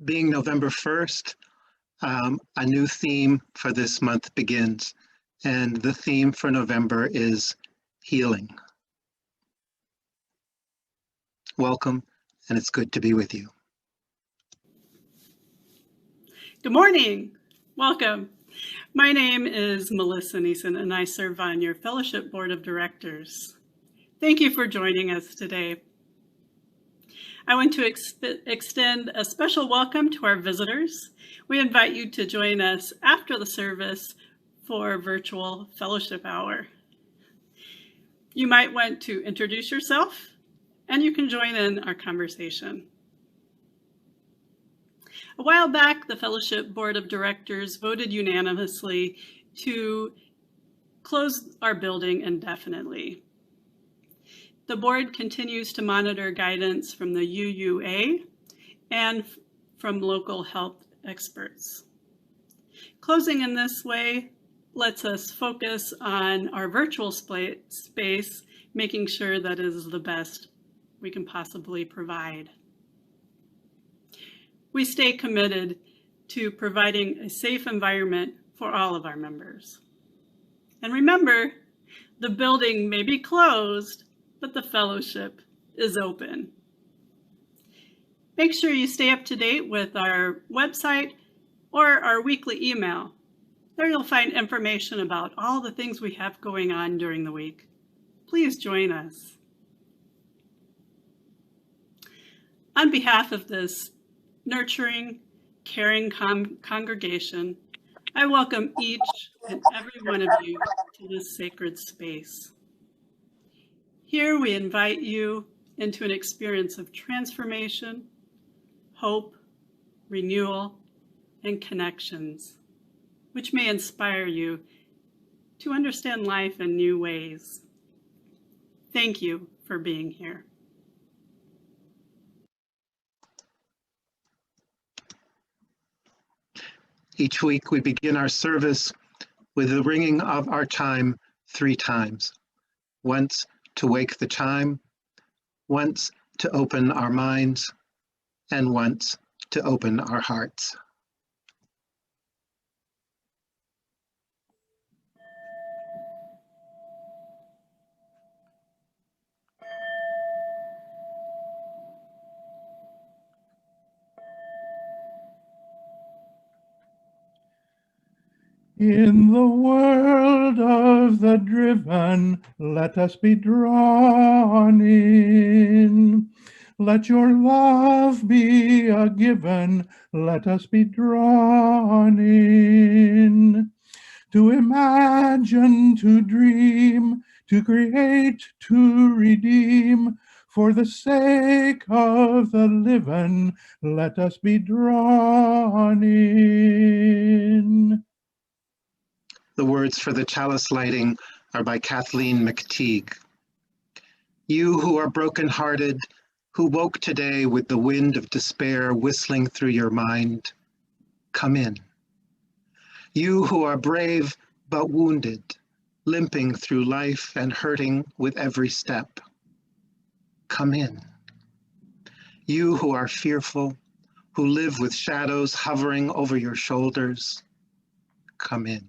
Being November 1st, a new theme for this month begins. And the theme for November is healing. Welcome, and it's good to be with you. Good morning. Welcome. My name is Melissa Neeson, and I serve on your Fellowship Board of Directors. Thank you for joining us today. I want to extend a special welcome to our visitors. We invite you to join us after the service for virtual fellowship hour. You might want to introduce yourself, and you can join in our conversation. A while back, the Fellowship Board of Directors voted unanimously to close our building indefinitely. The board continues to monitor guidance from the UUA and from local health experts. Closing in this way lets us focus on our virtual space, making sure that it is the best we can possibly provide. We stay committed to providing a safe environment for all of our members. And remember, the building may be closed, but the fellowship is open. Make sure you stay up to date with our website or our weekly email. There you'll find information about all the things we have going on during the week. Please join us. On behalf of this nurturing, caring congregation, I welcome each and every one of you to this sacred space. Here we invite you into an experience of transformation, hope, renewal, and connections, which may inspire you to understand life in new ways. Thank you for being here. Each week we begin our service with the ringing of our chime 3 times. Once to wake the chime, once to open our minds, and once to open our hearts. In the world of the driven, let us be drawn in. Let your love be a given, let us be drawn in. To imagine, to dream, to create, to redeem, for the sake of the living, let us be drawn in. The words for the chalice lighting are by Kathleen McTeague. You who are brokenhearted, who woke today with the wind of despair whistling through your mind, come in. You who are brave but wounded, limping through life and hurting with every step, come in. You who are fearful, who live with shadows hovering over your shoulders, come in.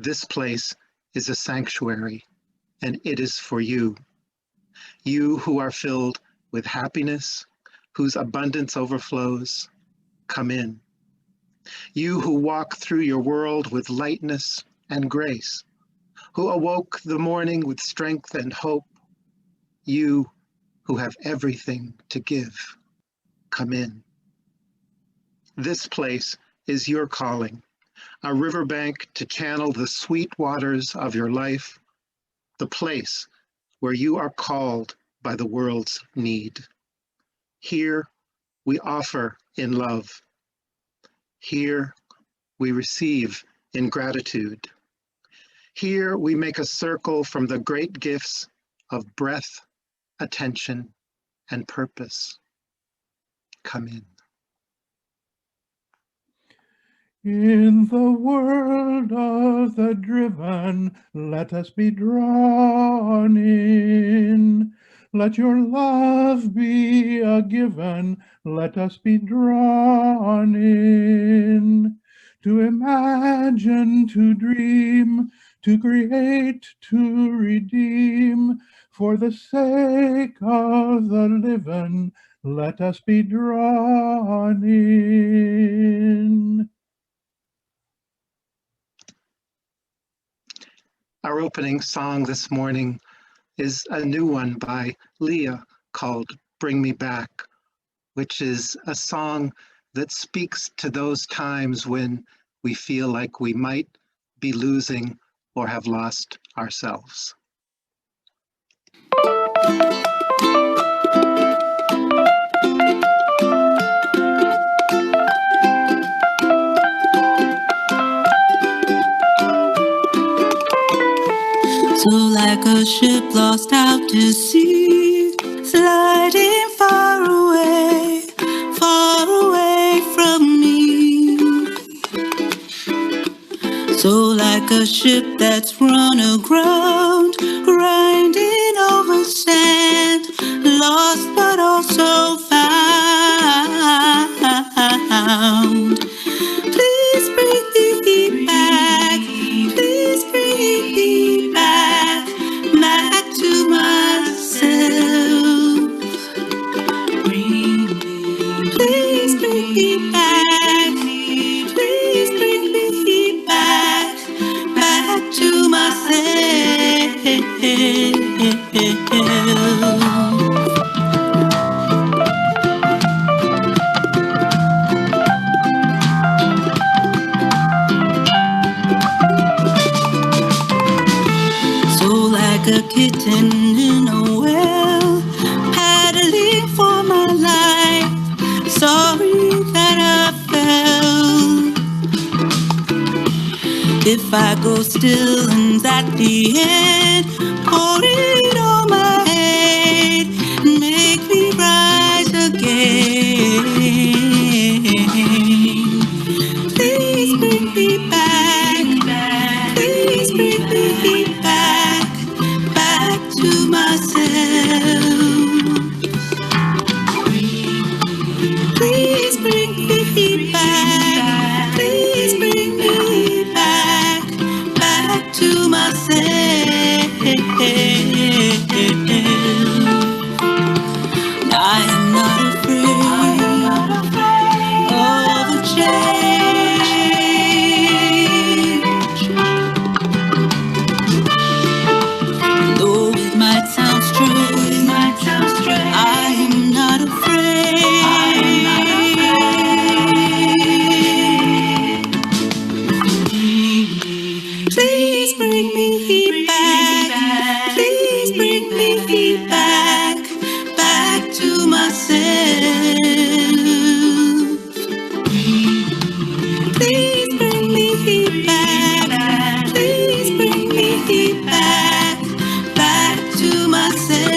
This place is a sanctuary, and it is for you. You who are filled with happiness, whose abundance overflows, come in. You who walk through your world with lightness and grace, who awoke the morning with strength and hope, you who have everything to give, come in. This place is your calling, a riverbank to channel the sweet waters of your life, the place where you are called by the world's need. Here we offer in love. Here we receive in gratitude. Here we make a circle from the great gifts of breath, attention, and purpose. Come in. In the world of the driven, let us be drawn in. Let your love be a given. Let us be drawn in. To imagine, to dream, to create, to redeem. For the sake of the living, let us be drawn in. Our opening song this morning is a new one by Leah called Bring Me Back, which is a song that speaks to those times when we feel like we might be losing or have lost ourselves. So like a ship lost out to sea, sliding far away from me. So like a ship that's run aground, grinding over sand, lost but also found. Please bring me back, please bring me back, back to myself. Please bring me back, please bring me back, back to myself. So like a kitten in a well, paddling for my life, sorry that I fell. If I go still and at the end, pour it on my head, make me rise again. Please bring me back, please bring me back, back to myself. Please bring me back, please bring me back, back to myself. I am not afraid of a change. Though it might sound strange, I am not afraid. Please bring me back, please bring me back, back to myself. Please bring me back, please bring me back, back to myself.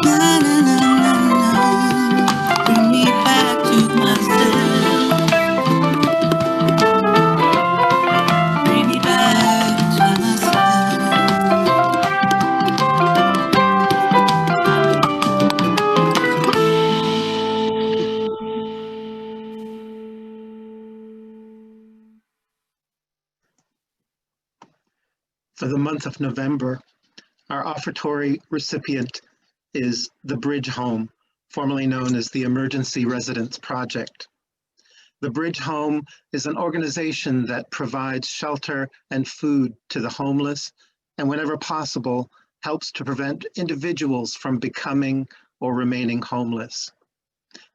Na, na, na, na, na. Bring me back to myself. Bring me back to myself. For the month of November, our offertory recipient is the Bridge Home, formerly known as the Emergency Residence Project. The Bridge Home is an organization that provides shelter and food to the homeless, and whenever possible, helps to prevent individuals from becoming or remaining homeless.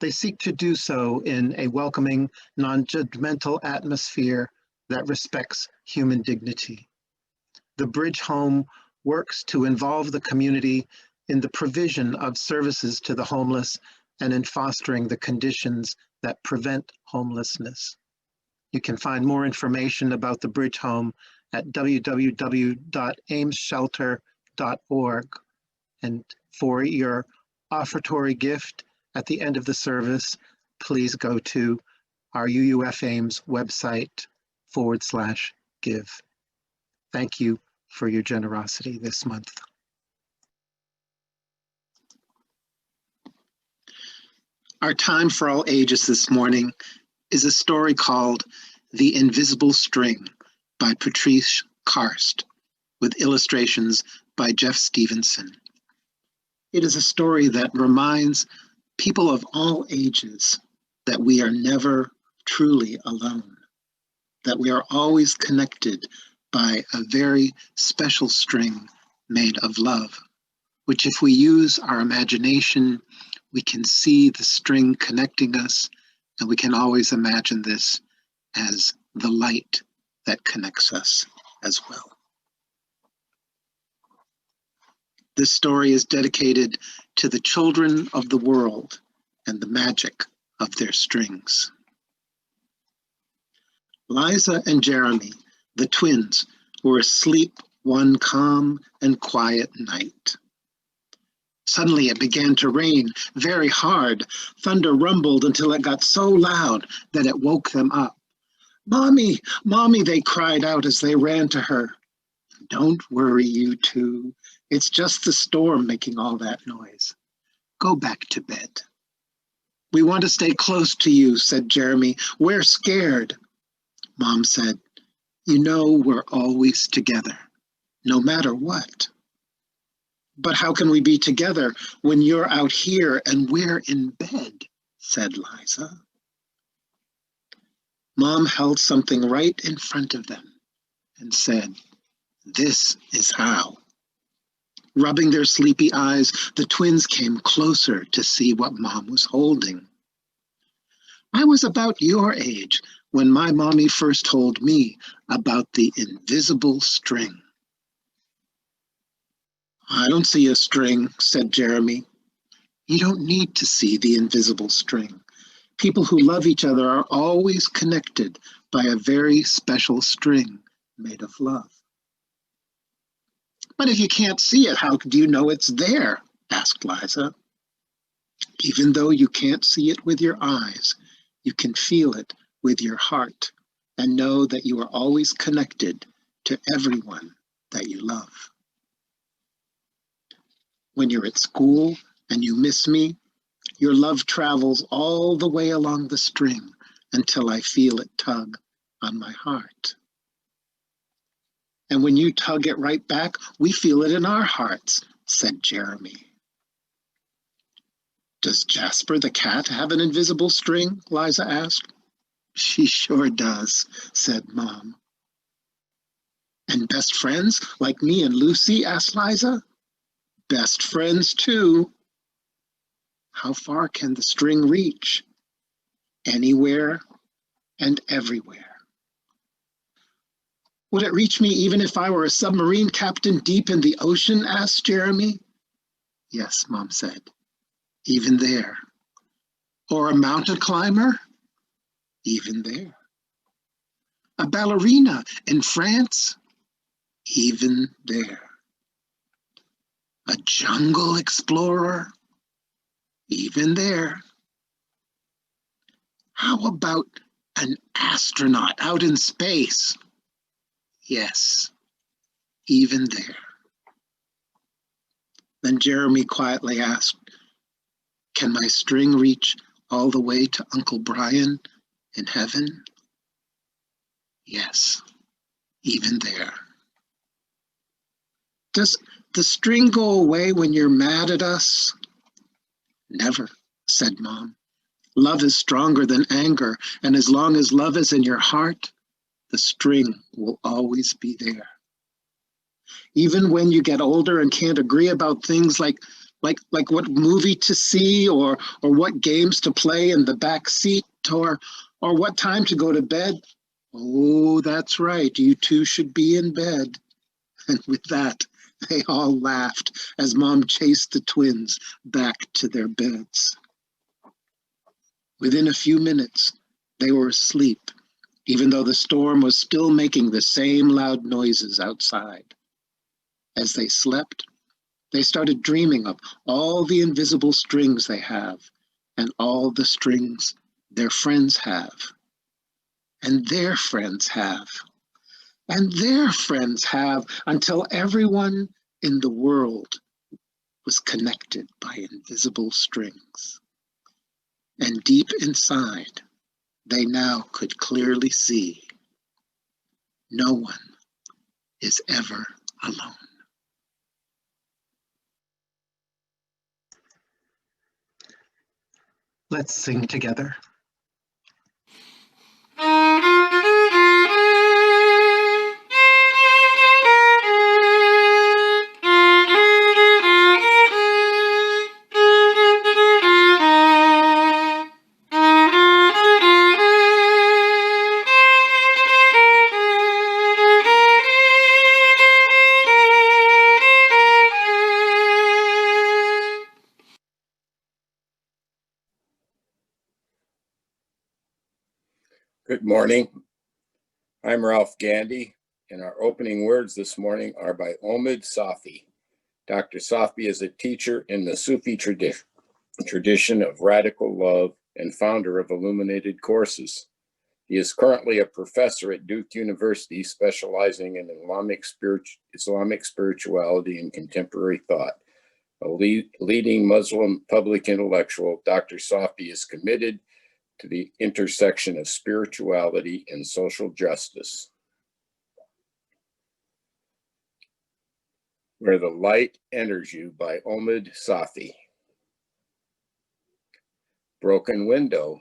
They seek to do so in a welcoming, non-judgmental atmosphere that respects human dignity. The Bridge Home works to involve the community in the provision of services to the homeless and in fostering the conditions that prevent homelessness. You can find more information about the Bridge Home at www.aimsshelter.org. And for your offertory gift at the end of the service, please go to our UUF Ames website /give. Thank you for your generosity this month. Our time for all ages this morning is a story called The Invisible String by Patrice Karst, with illustrations by Jeff Stevenson. It is a story that reminds people of all ages that we are never truly alone, that we are always connected by a very special string made of love, which if we use our imagination, we can see the string connecting us, and we can always imagine this as the light that connects us as well. This story is dedicated to the children of the world and the magic of their strings. Liza and Jeremy, the twins, were asleep one calm and quiet night. Suddenly it began to rain very hard. Thunder rumbled until it got so loud that it woke them up. "Mommy, Mommy," they cried out as they ran to her. "Don't worry, you two. It's just the storm making all that noise. Go back to bed." "We want to stay close to you," said Jeremy. "We're scared." Mom said, "You know we're always together, no matter what." "But how can we be together when you're out here and we're in bed?" said Liza. Mom held something right in front of them and said, "This is how." Rubbing their sleepy eyes, the twins came closer to see what Mom was holding. "I was about your age when my mommy first told me about the invisible string." "I don't see a string," said Jeremy. "You don't need to see the invisible string. People who love each other are always connected by a very special string made of love." "But if you can't see it, how do you know it's there?" asked Liza. "Even though you can't see it with your eyes, you can feel it with your heart and know that you are always connected to everyone that you love. When you're at school and you miss me, your love travels all the way along the string until I feel it tug on my heart. And when you tug it right back, we feel it in our hearts," said Jeremy. "Does Jasper the cat have an invisible string?" Liza asked. "She sure does," said Mom. "And best friends like me and Lucy?" asked Liza. "Best friends too." "How far can the string reach?" "Anywhere and everywhere." "Would it reach me even if I were a submarine captain deep in the ocean?" asked Jeremy. "Yes," Mom said, "even there." "Or a mountain climber?" "Even there." "A ballerina in France?" "Even there." "A jungle explorer?" "Even there." "How about an astronaut out in space?" "Yes, even there." Then Jeremy quietly asked, "Can my string reach all the way to Uncle Brian in heaven?" "Yes, even there." "Does the string go away when you're mad at us?" "Never," said Mom. "Love is stronger than anger, and as long as love is in your heart, the string will always be there. Even when you get older and can't agree about things like what movie to see or what games to play in the back seat or what time to go to bed, oh, that's right, you two should be in bed." And with that, they all laughed as Mom chased the twins back to their beds. Within a few minutes, they were asleep, even though the storm was still making the same loud noises outside. As they slept, they started dreaming of all the invisible strings they have and all the strings their friends have and their friends have, and their friends have, until everyone in the world was connected by invisible strings. And deep inside, they now could clearly see no one is ever alone. Let's sing together. Good morning. I'm Ralph Gandy, and our opening words this morning are by Omid Safi. Dr. Safi is a teacher in the Sufi tradition of radical love and founder of Illuminated Courses. He is currently a professor at Duke University, specializing in Islamic spirituality and contemporary thought. A leading Muslim public intellectual, Dr. Safi is committed to the intersection of spirituality and social justice. Where the Light Enters You by Omid Safi. Broken window,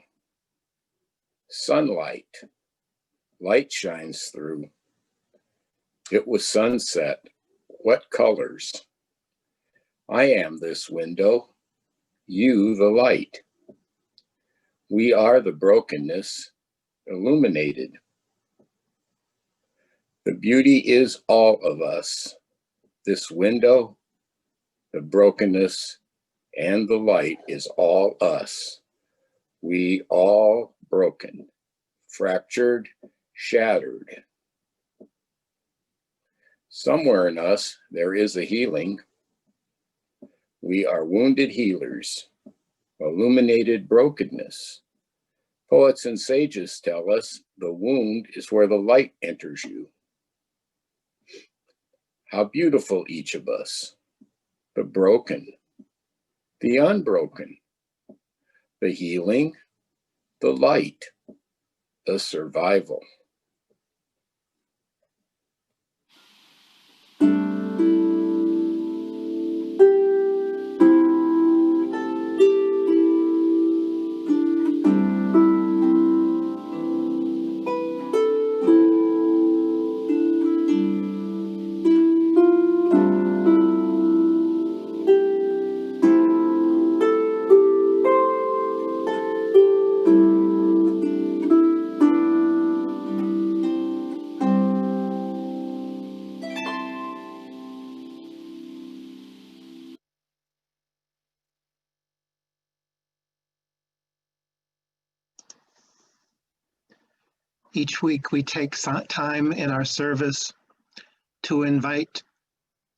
sunlight, light shines through. It was sunset, what colors? I am this window, you the light. We are the brokenness, illuminated. The beauty is all of us. This window, the brokenness, and the light is all us. We all broken, fractured, shattered. Somewhere in us, there is a healing. We are wounded healers, illuminated brokenness. Poets and sages tell us the wound is where the light enters you. How beautiful each of us, the broken, the unbroken, the healing, the light, the survival. Each week we take time in our service to invite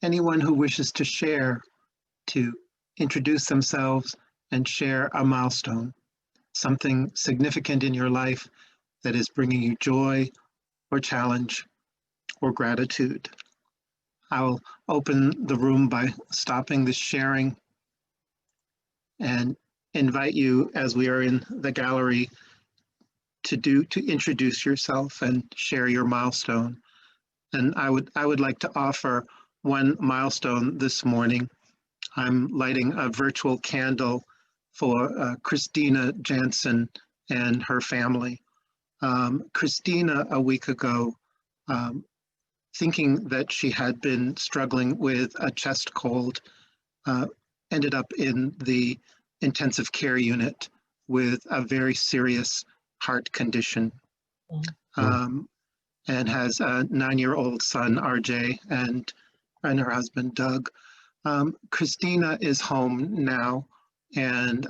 anyone who wishes to share to introduce themselves and share a milestone, something significant in your life that is bringing you joy or challenge or gratitude. I'll open the room by stopping the sharing and invite you, as we are in the gallery, to introduce yourself and share your milestone. And I would like to offer one milestone this morning. I'm lighting a virtual candle for Christina Jansen and her family. Christina, a week ago, thinking that she had been struggling with a chest cold, ended up in the intensive care unit with a very serious heart condition, and has a 9-year-old son, RJ, and her husband, Doug. Christina is home now and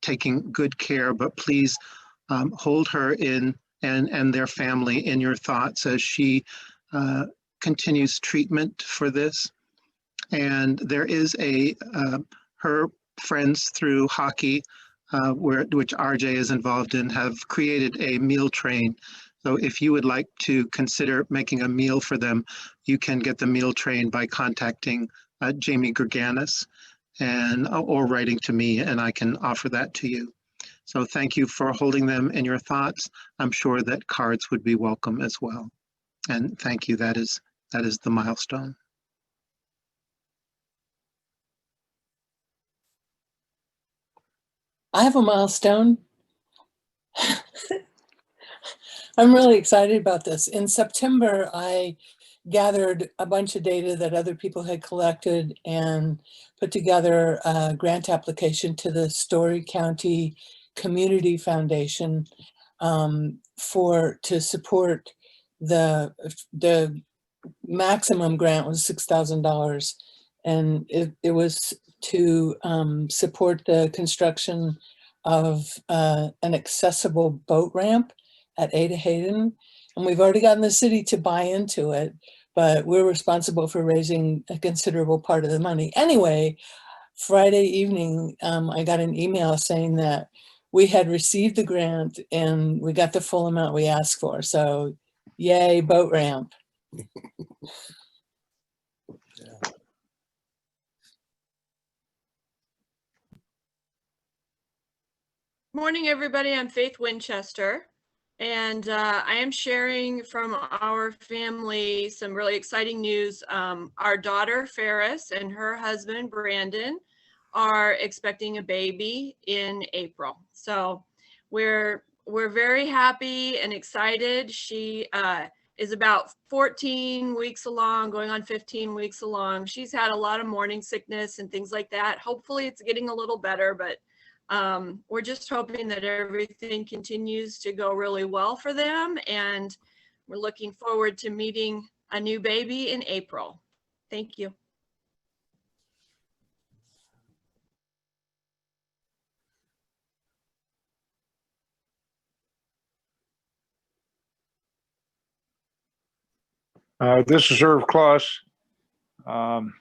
taking good care, but please hold her in and their family in your thoughts as she continues treatment for this. And there is her friends through hockey, which RJ is involved in, have created a meal train So if you would like to consider making a meal for them, you can get the meal train by contacting Jamie Gerganis or writing to me, and I can offer that to you. So thank you for holding them in your thoughts. I'm sure that cards would be welcome as well. And thank you, that is the milestone. I have a milestone. I'm really excited about this. In September, I gathered a bunch of data that other people had collected and put together a grant application to the Story County Community Foundation to support the maximum grant was $6,000, and it was to support the construction of an accessible boat ramp at Ada Hayden. And we've already gotten the city to buy into it, but we're responsible for raising a considerable part of the money. Anyway, Friday evening, I got an email saying that we had received the grant and we got the full amount we asked for. So yay, boat ramp. Morning, everybody. I'm Faith Winchester, and I am sharing from our family some really exciting news. Our daughter, Ferris, and her husband, Brandon, are expecting a baby in April. So we're very happy and excited. She is about 14 weeks along, going on 15 weeks along. She's had a lot of morning sickness and things like that. Hopefully it's getting a little better, but we're just hoping that everything continues to go really well for them, and we're looking forward to meeting a new baby in April. Thank you. This is Irv Kloss. I'm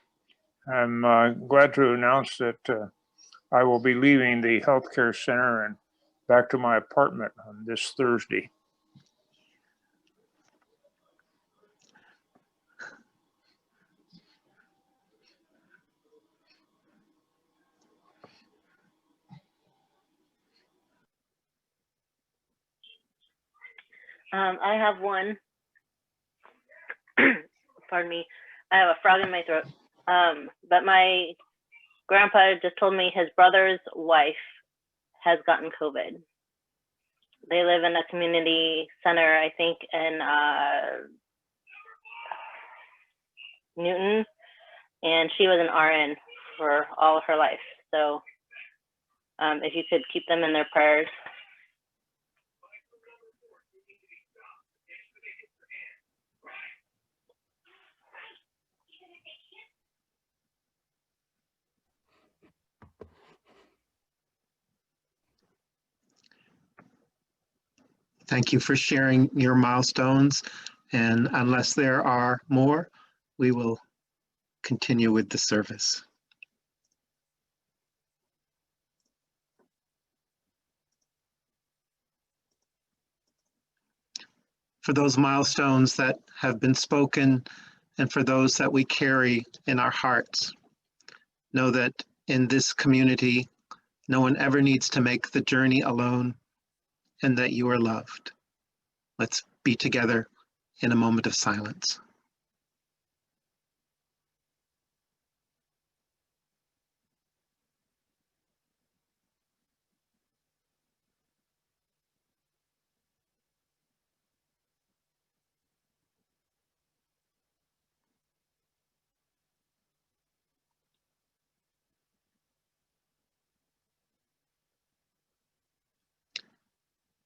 glad to announce that I will be leaving the healthcare center and back to my apartment on this Thursday. I have one. Pardon me. I have a frog in my throat. But my grandpa just told me his brother's wife has gotten COVID. They live in a community center, I think, in Newton, and she was an RN for all of her life. So if you could keep them in their prayers. Thank you for sharing your milestones. And unless there are more, we will continue with the service. For those milestones that have been spoken and for those that we carry in our hearts, know that in this community, no one ever needs to make the journey alone, and that you are loved. Let's be together in a moment of silence.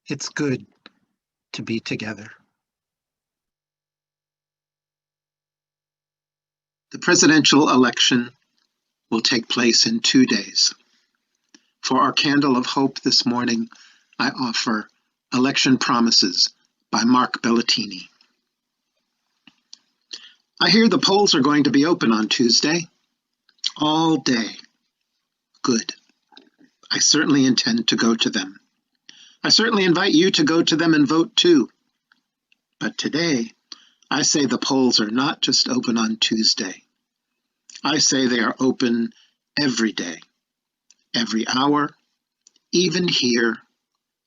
It's good to be together. The presidential election will take place in 2 days. For our candle of hope this morning, I offer Election Promises by Mark Bellatini. I hear the polls are going to be open on Tuesday. All day. Good. I certainly intend to go to them. I certainly invite you to go to them and vote too. But today, I say the polls are not just open on Tuesday. I say they are open every day, every hour, even here,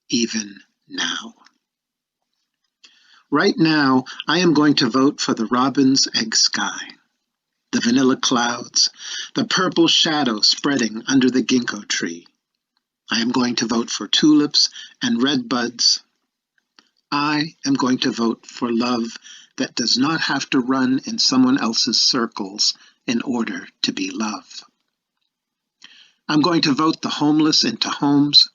even now. Right now, I am going to vote for the robin's egg sky, the vanilla clouds, the purple shadow spreading under the ginkgo tree. I am going to vote for tulips and red buds. I am going to vote for love that does not have to run in someone else's circles in order to be love. I'm going to vote the homeless into homes.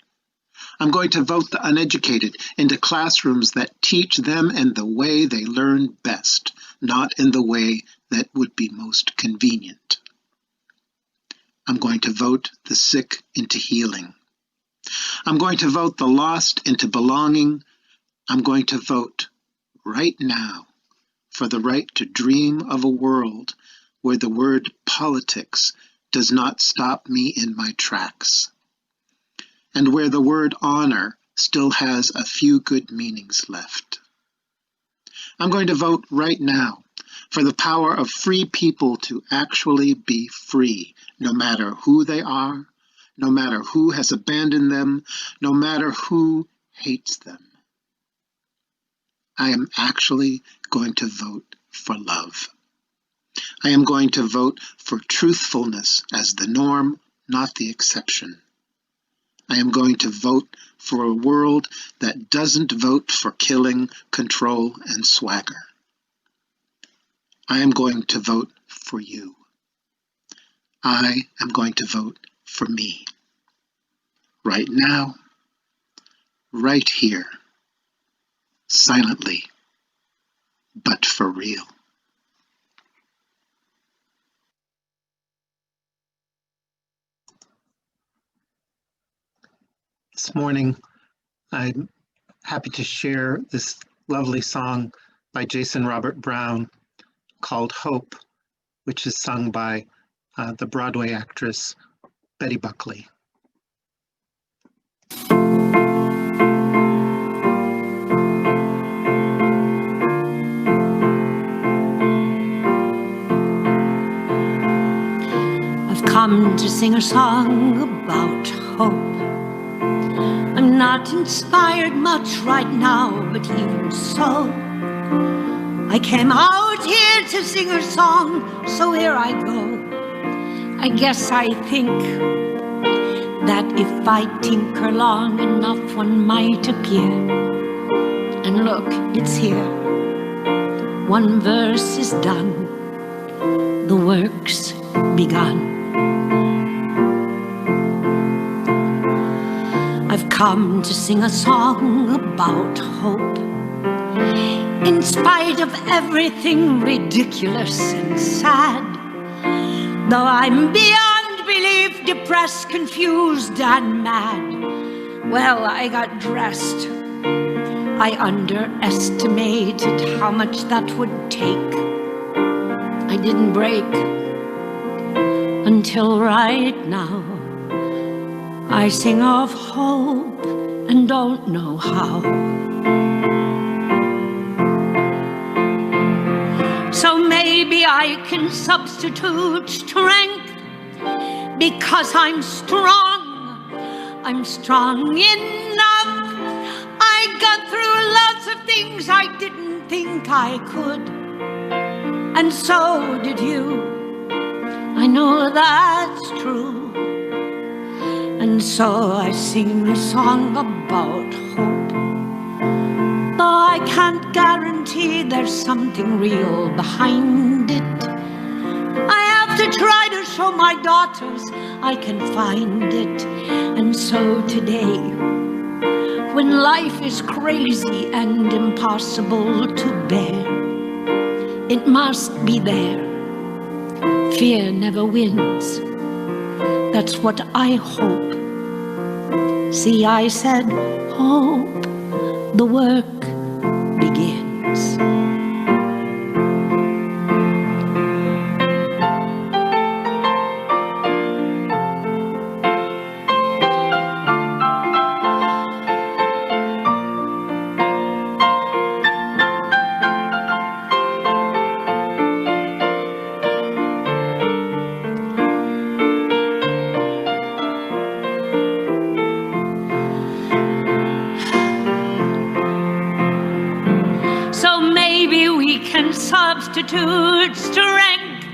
I'm going to vote the uneducated into classrooms that teach them in the way they learn best, not in the way that would be most convenient. I'm going to vote the sick into healing. I'm going to vote the lost into belonging. I'm going to vote right now for the right to dream of a world where the word politics does not stop me in my tracks, and where the word honor still has a few good meanings left. I'm going to vote right now for the power of free people to actually be free, no matter who they are, no matter who has abandoned them, no matter who hates them. I am actually going to vote for love. I am going to vote for truthfulness as the norm, not the exception. I am going to vote for a world that doesn't vote for killing, control, and swagger. I am going to vote for you. I am going to vote for me. Right now, right here, silently, but for real. This morning, I'm happy to share this lovely song by Jason Robert Brown called Hope, which is sung by the Broadway actress Betty Buckley. I've come to sing a song about hope. I'm not inspired much right now, but even so, I came out here to sing a song, so here I go. I guess I think that if I tinker long enough, one might appear. And look, it's here. One verse is done, the work's begun. I've come to sing a song about hope. In spite of everything ridiculous and sad, though I'm beyond belief depressed, confused, and mad, well, I got dressed. I underestimated how much that would take. I didn't break until right now. I sing of hope and don't know how. So maybe I can substitute strength because I'm strong. I'm strong enough. I got through lots of things I didn't think I could. And so did you. I know that's true. And so I sing a song about hope. Though I can't guarantee there's something real behind it, I have to try to show my daughters I can find it. And so today, when life is crazy and impossible to bear, it must be there. Fear never wins. That's what I hope. See, I said, hope, the work begins. maybe we can substitute strength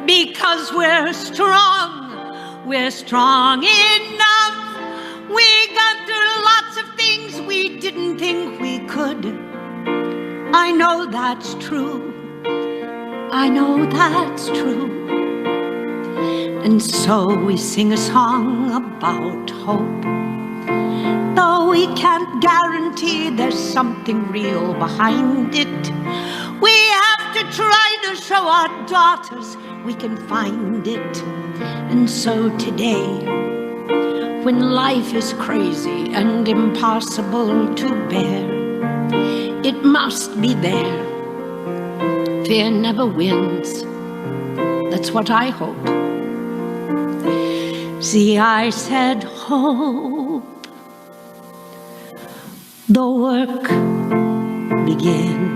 because we're strong. We're strong enough. We got through lots of things we didn't think we could. I know that's true. I know that's true. And so we sing a song about hope. Though we can't guarantee there's something real behind it, we have to try to show our daughters we can find it. And so today, when life is crazy and impossible to bear, it must be there. Fear never wins. That's what I hope. See, I said hope. The work begins.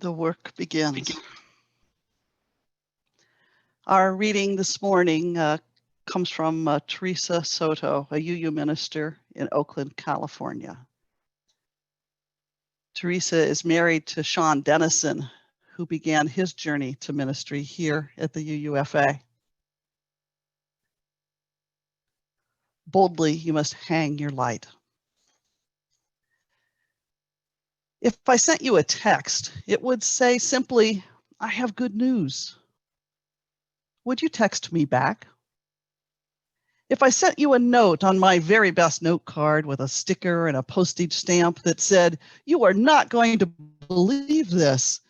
The work begins. Our reading this morning comes from Teresa Soto, a UU minister in Oakland, California. Teresa is married to Sean Dennison, who began his journey to ministry here at the UUFA. Boldly, you must hang your light. If I sent you a text, it would say simply, I have good news. Would you text me back? If I sent you a note on my very best note card with a sticker and a postage stamp that said, you are not going to believe this,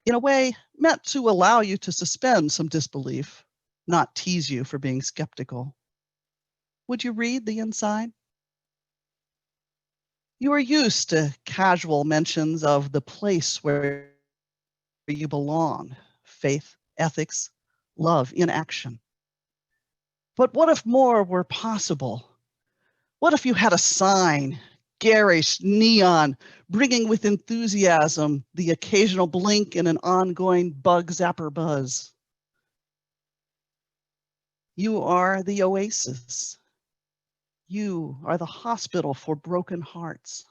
in a way meant to allow you to suspend some disbelief, not tease you for being skeptical, would you read the inside? You are used to casual mentions of the place where you belong, faith, ethics, love in action. But what if more were possible? What if you had a sign, garish, neon, bringing with enthusiasm the occasional blink and an ongoing bug zapper buzz? You are the oasis. You are the hospital for broken hearts.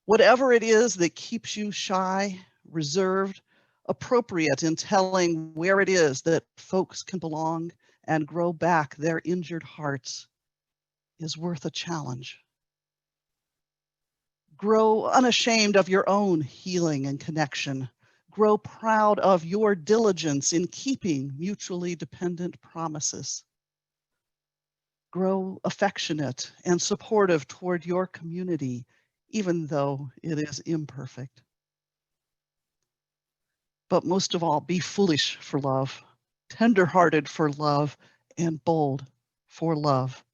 Whatever it is that keeps you shy, reserved, appropriate in telling where it is that folks can belong and grow back their injured hearts is worth a challenge. Grow unashamed of your own healing and connection. Grow proud of your diligence in keeping mutually dependent promises. Grow affectionate and supportive toward your community, even though it is imperfect. But most of all, be foolish for love, tender-hearted for love, and bold for love.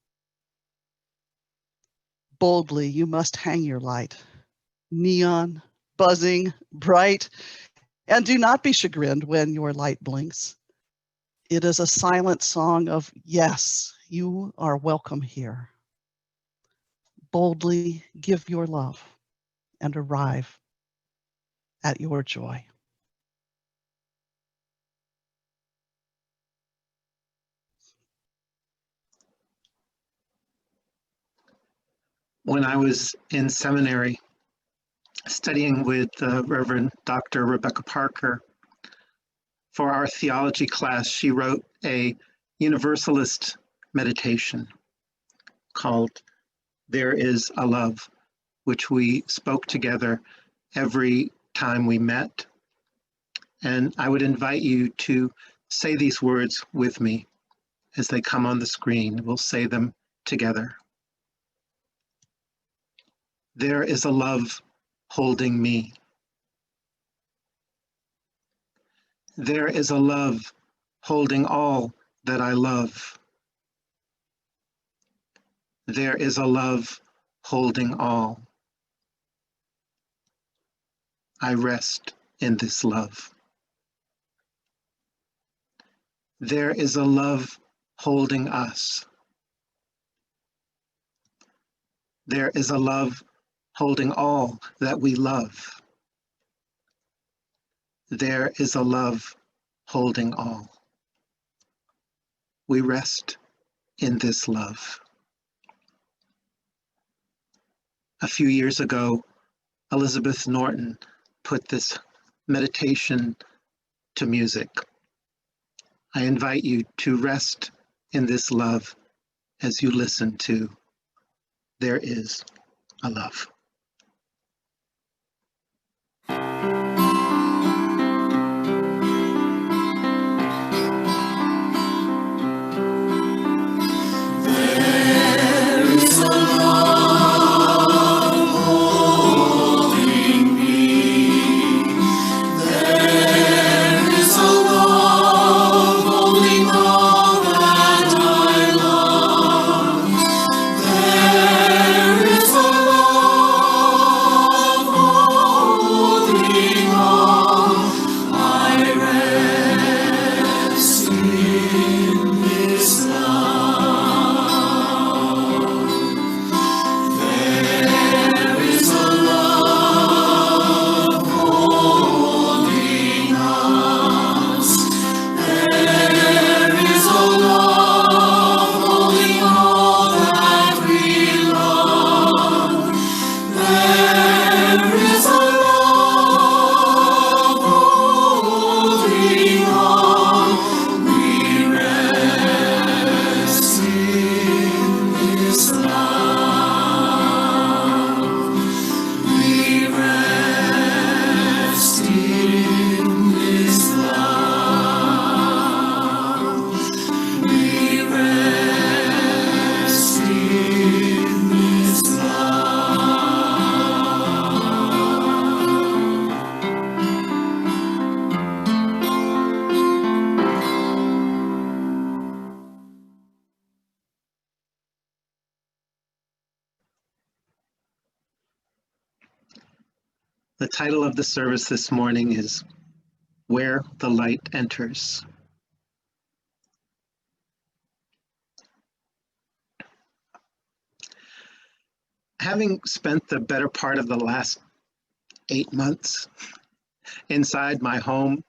Boldly, you must hang your light, neon, buzzing, bright, and do not be chagrined when your light blinks. It is a silent song of, yes, you are welcome here. Boldly give your love and arrive at your joy. When I was in seminary studying with Reverend Dr. Rebecca Parker, for our theology class, she wrote a universalist meditation called There Is a Love, which we spoke together every time we met. And I would invite you to say these words with me as they come on the screen. We'll say them together. There is a love holding me. There is a love holding all that I love. There is a love holding all. I rest in this love. There is a love holding us. There is a love holding all that we love. There is a love holding all. We rest in this love. A few years ago, Elizabeth Norton put this meditation to music. I invite you to rest in this love as you listen to There Is a Love. The title of the service this morning is Where the Light Enters. Having spent the better part of the last 8 months inside my home,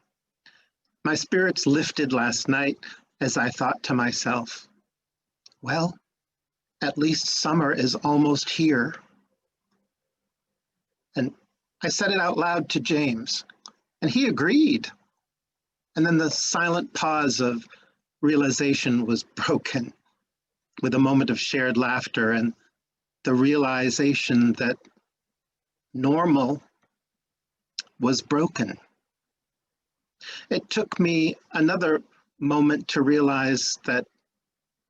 my spirits lifted last night as I thought to myself, well, at least summer is almost here. And I said it out loud to James, and he agreed. And then the silent pause of realization was broken with a moment of shared laughter and the realization that normal was broken. It took me another moment to realize that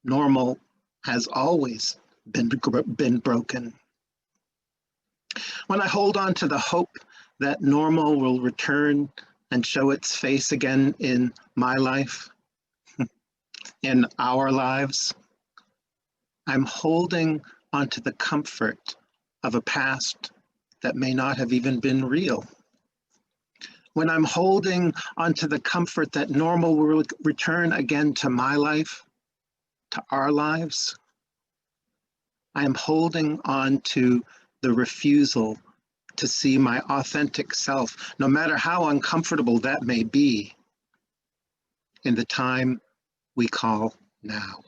normal has always been broken. When I hold on to the hope that normal will return and show its face again in my life, in our lives, I'm holding onto the comfort of a past that may not have even been real. When I'm holding onto the comfort that normal will return again to my life, to our lives, I am holding on to the refusal to see my authentic self, no matter how uncomfortable that may be, in the time we call now.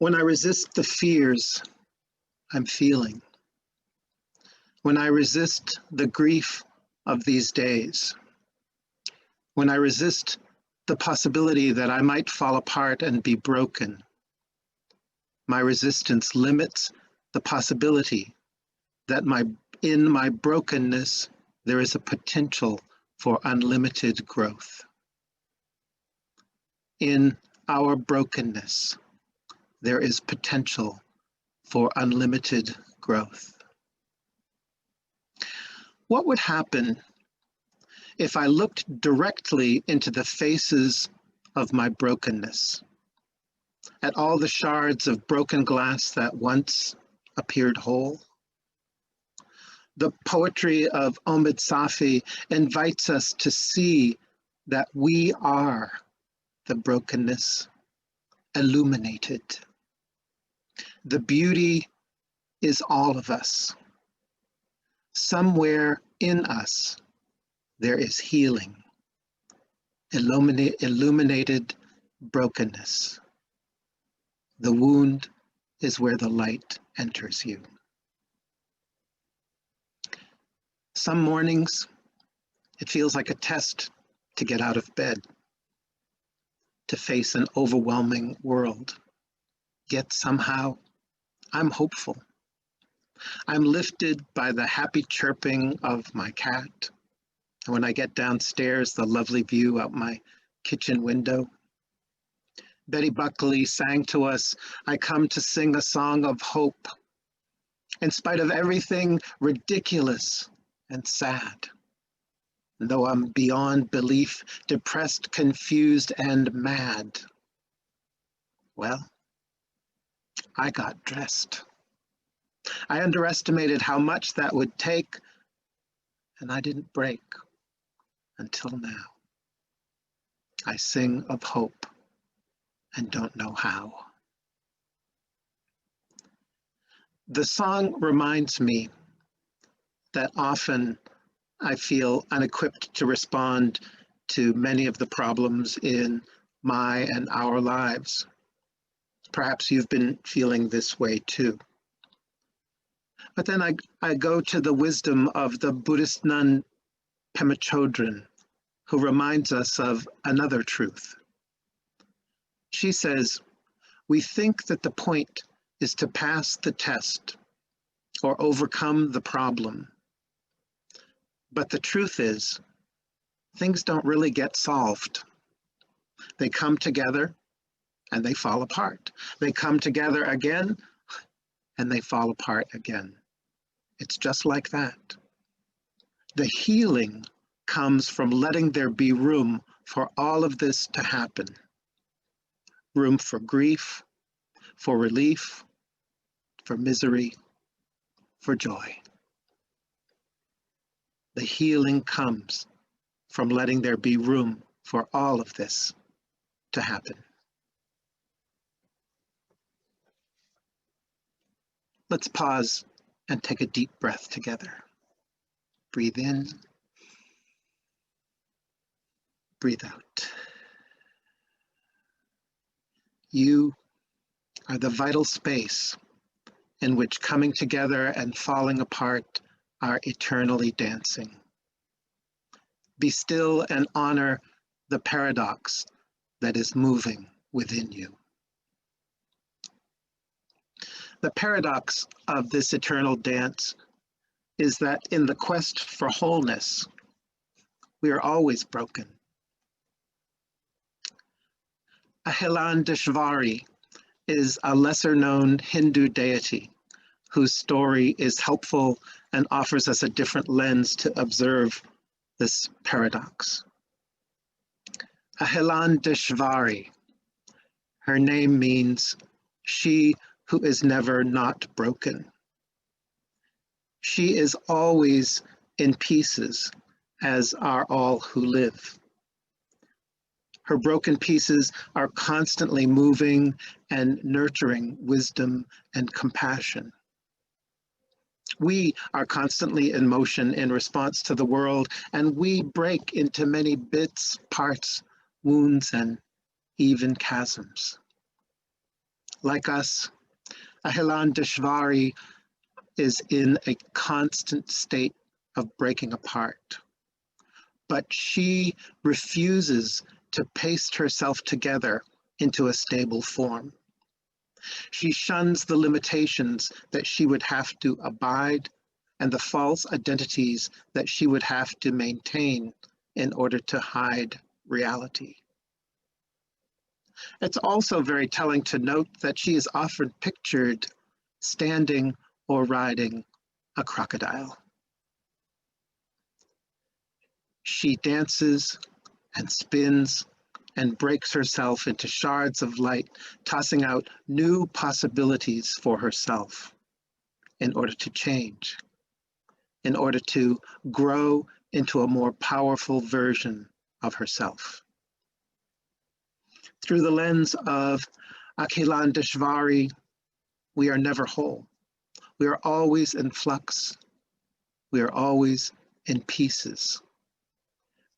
When I resist the fears I'm feeling, when I resist the grief of these days, when I resist the possibility that I might fall apart and be broken, my resistance limits the possibility that in my brokenness, there is a potential for unlimited growth. In our brokenness, there is potential for unlimited growth. What would happen if I looked directly into the faces of my brokenness, at all the shards of broken glass that once appeared whole? The poetry of Omid Safi invites us to see that we are the brokenness illuminated. The beauty is all of us. Somewhere in us, there is healing, illuminated brokenness. The wound is where the light enters you. Some mornings, it feels like a test to get out of bed, to face an overwhelming world. Yet somehow, I'm hopeful. I'm lifted by the happy chirping of my cat. And when I get downstairs, the lovely view out my kitchen window. Betty Buckley sang to us, "I come to sing a song of hope, in spite of everything ridiculous and sad. And though I'm beyond belief, depressed, confused, and mad, well, I got dressed. I underestimated how much that would take, and I didn't break until now. I sing of hope and don't know how." The song reminds me that often I feel unequipped to respond to many of the problems in my and our lives. Perhaps you've been feeling this way too. But then I go to the wisdom of the Buddhist nun Pema Chodron, who reminds us of another truth. She says, we think that the point is to pass the test or overcome the problem. But the truth is, things don't really get solved. They come together and they fall apart. They come together again and they fall apart again. It's just like that. The healing comes from letting there be room for all of this to happen. Room for grief, for relief, for misery, for joy. The healing comes from letting there be room for all of this to happen. Let's pause and take a deep breath together. Breathe in, breathe out. You are the vital space in which coming together and falling apart are eternally dancing. Be still and honor the paradox that is moving within you. The paradox of this eternal dance is that in the quest for wholeness, we are always broken. Ahillandeshvari is a lesser-known Hindu deity whose story is helpful and offers us a different lens to observe this paradox. Ahillandeshvari, her name means she who is never not broken. She is always in pieces, as are all who live. Her broken pieces are constantly moving and nurturing wisdom and compassion. We are constantly in motion in response to the world, and we break into many bits, parts, wounds, and even chasms. Like us, Ahillandeshvari is in a constant state of breaking apart, but she refuses to paste herself together into a stable form. She shuns the limitations that she would have to abide and the false identities that she would have to maintain in order to hide reality. It's also very telling to note that she is often pictured standing or riding a crocodile. She dances and spins and breaks herself into shards of light, tossing out new possibilities for herself in order to change, in order to grow into a more powerful version of herself. Through the lens of Ahillandeshvari, We are never whole. We are always in flux. We are always in pieces.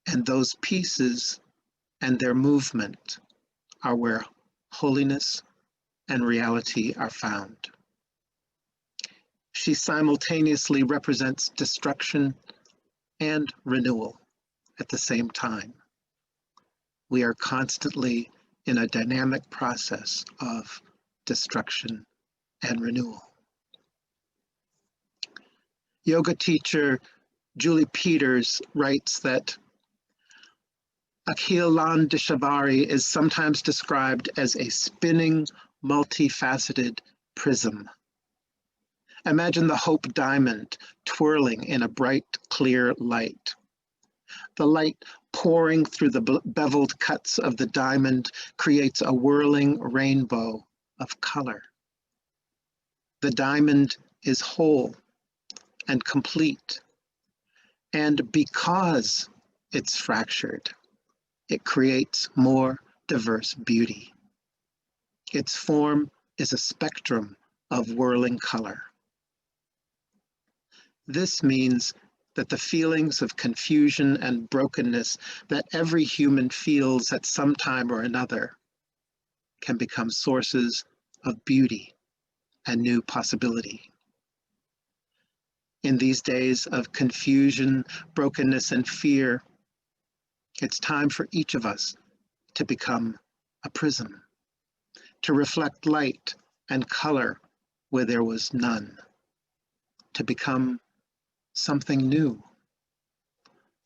And those pieces and their movement are where holiness and reality are found. She simultaneously represents destruction and renewal at the same time. We are constantly in a dynamic process of destruction and renewal. Yoga teacher Julie Peters writes that Akhilandeshvari is sometimes described as a spinning, multifaceted prism. Imagine the hope diamond twirling in a bright, clear light. The light pouring through the beveled cuts of the diamond creates a whirling rainbow of color. The diamond is whole and complete, and because it's fractured, it creates more diverse beauty. Its form is a spectrum of whirling color. This means that the feelings of confusion and brokenness that every human feels at some time or another can become sources of beauty and new possibility. In these days of confusion, brokenness, and fear, it's time for each of us to become a prism, to reflect light and color where there was none, to become something new.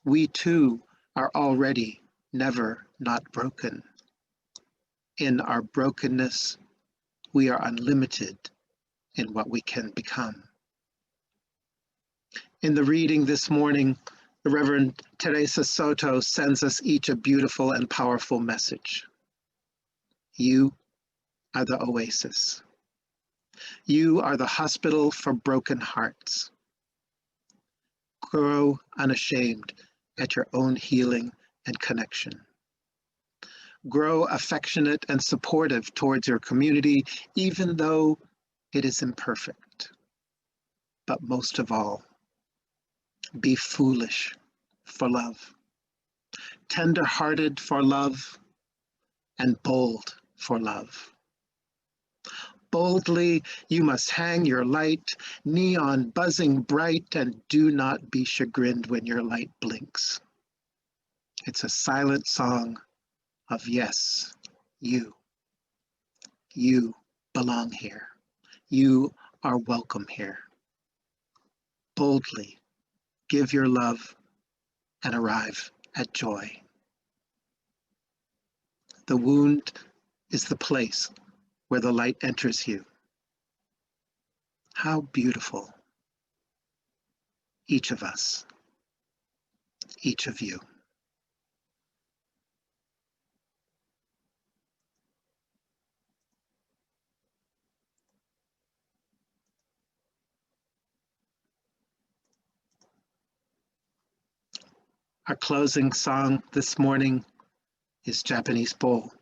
We too are already never not broken. In our brokenness, we are unlimited in what we can become. In the reading this morning, the Reverend Teresa Soto sends us each a beautiful and powerful message. You are the oasis. You are the hospital for broken hearts. Grow unashamed at your own healing and connection. Grow affectionate and supportive towards your community, even though it is imperfect. But most of all, be foolish for love, tender-hearted for love, and bold for love. Boldly, you must hang your light, neon buzzing bright, and do not be chagrined when your light blinks. It's a silent song of yes, you. You belong here. You are welcome here. Boldly give your love and arrive at joy. The wound is the place where the light enters you. How beautiful. Each of us, each of you. Our closing song this morning is Japanese Bowl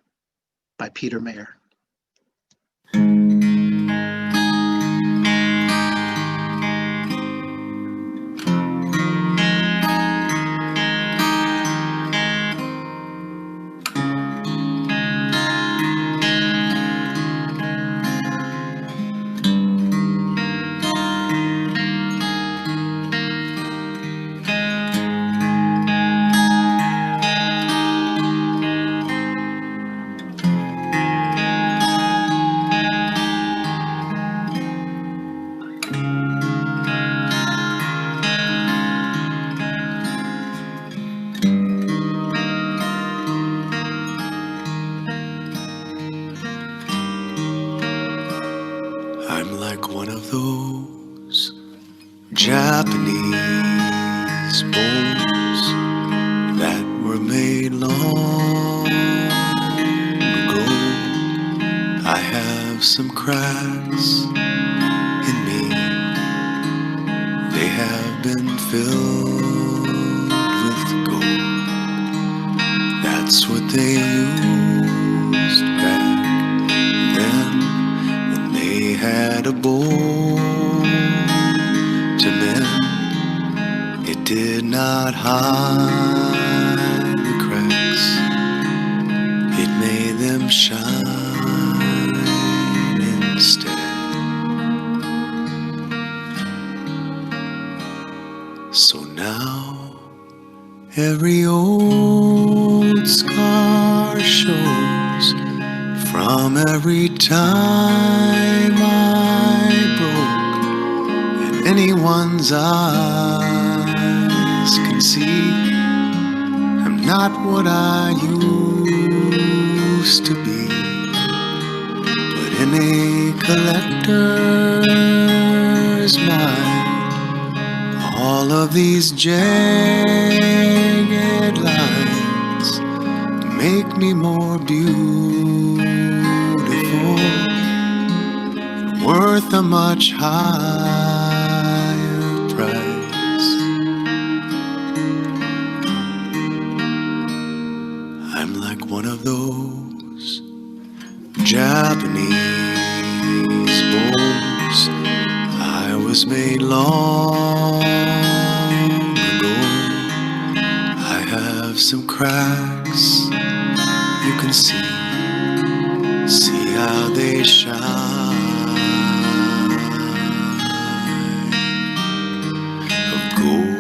by Peter Mayer. I'm like one of those Japanese bowls that were made long ago. I have some cracks in me. They have been filled with gold. That's what they used back then when they had a bore to men. It did not hide the cracks. It made them shine instead. So now every old scar shows from every time I broke, and anyone's eyes can see I'm not what I used to be. But in a collector's mind, all of these jagged lines make me more beautiful, worth a much higher price. I'm like one of those Japanese bowls. I was made long ago. I have some cracks, you can see how they shine of gold.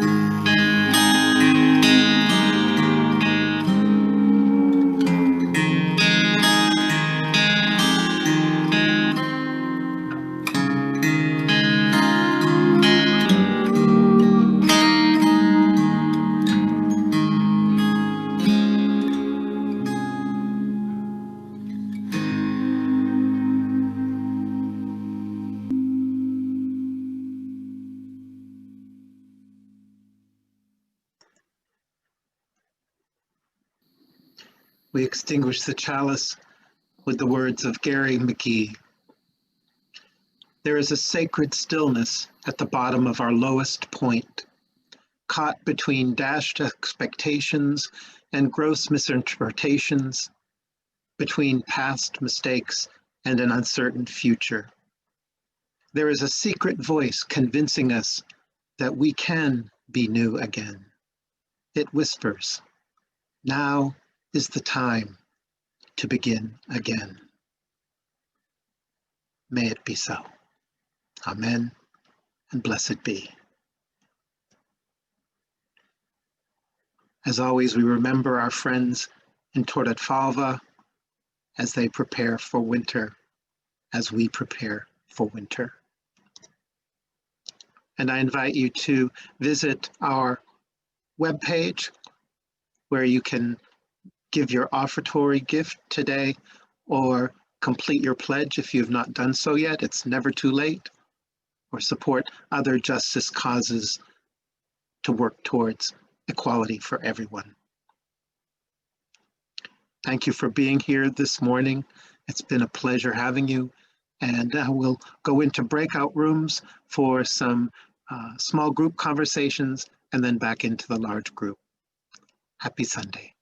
We extinguish the chalice with the words of Gary McKee. There is a sacred stillness at the bottom of our lowest point, caught between dashed expectations and gross misinterpretations, between past mistakes and an uncertain future. There is a secret voice convincing us that we can be new again. It whispers, "Now is the time to begin again." May it be so. Amen, and blessed be. As always, we remember our friends in Torredfalva as they prepare for winter, as we prepare for winter. And I invite you to visit our webpage where you can give your offertory gift today or complete your pledge if you've not done so yet. It's never too late. Or support other justice causes to work towards equality for everyone. Thank you for being here this morning. It's been a pleasure having you. And we'll go into breakout rooms for some small group conversations and then back into the large group. Happy Sunday.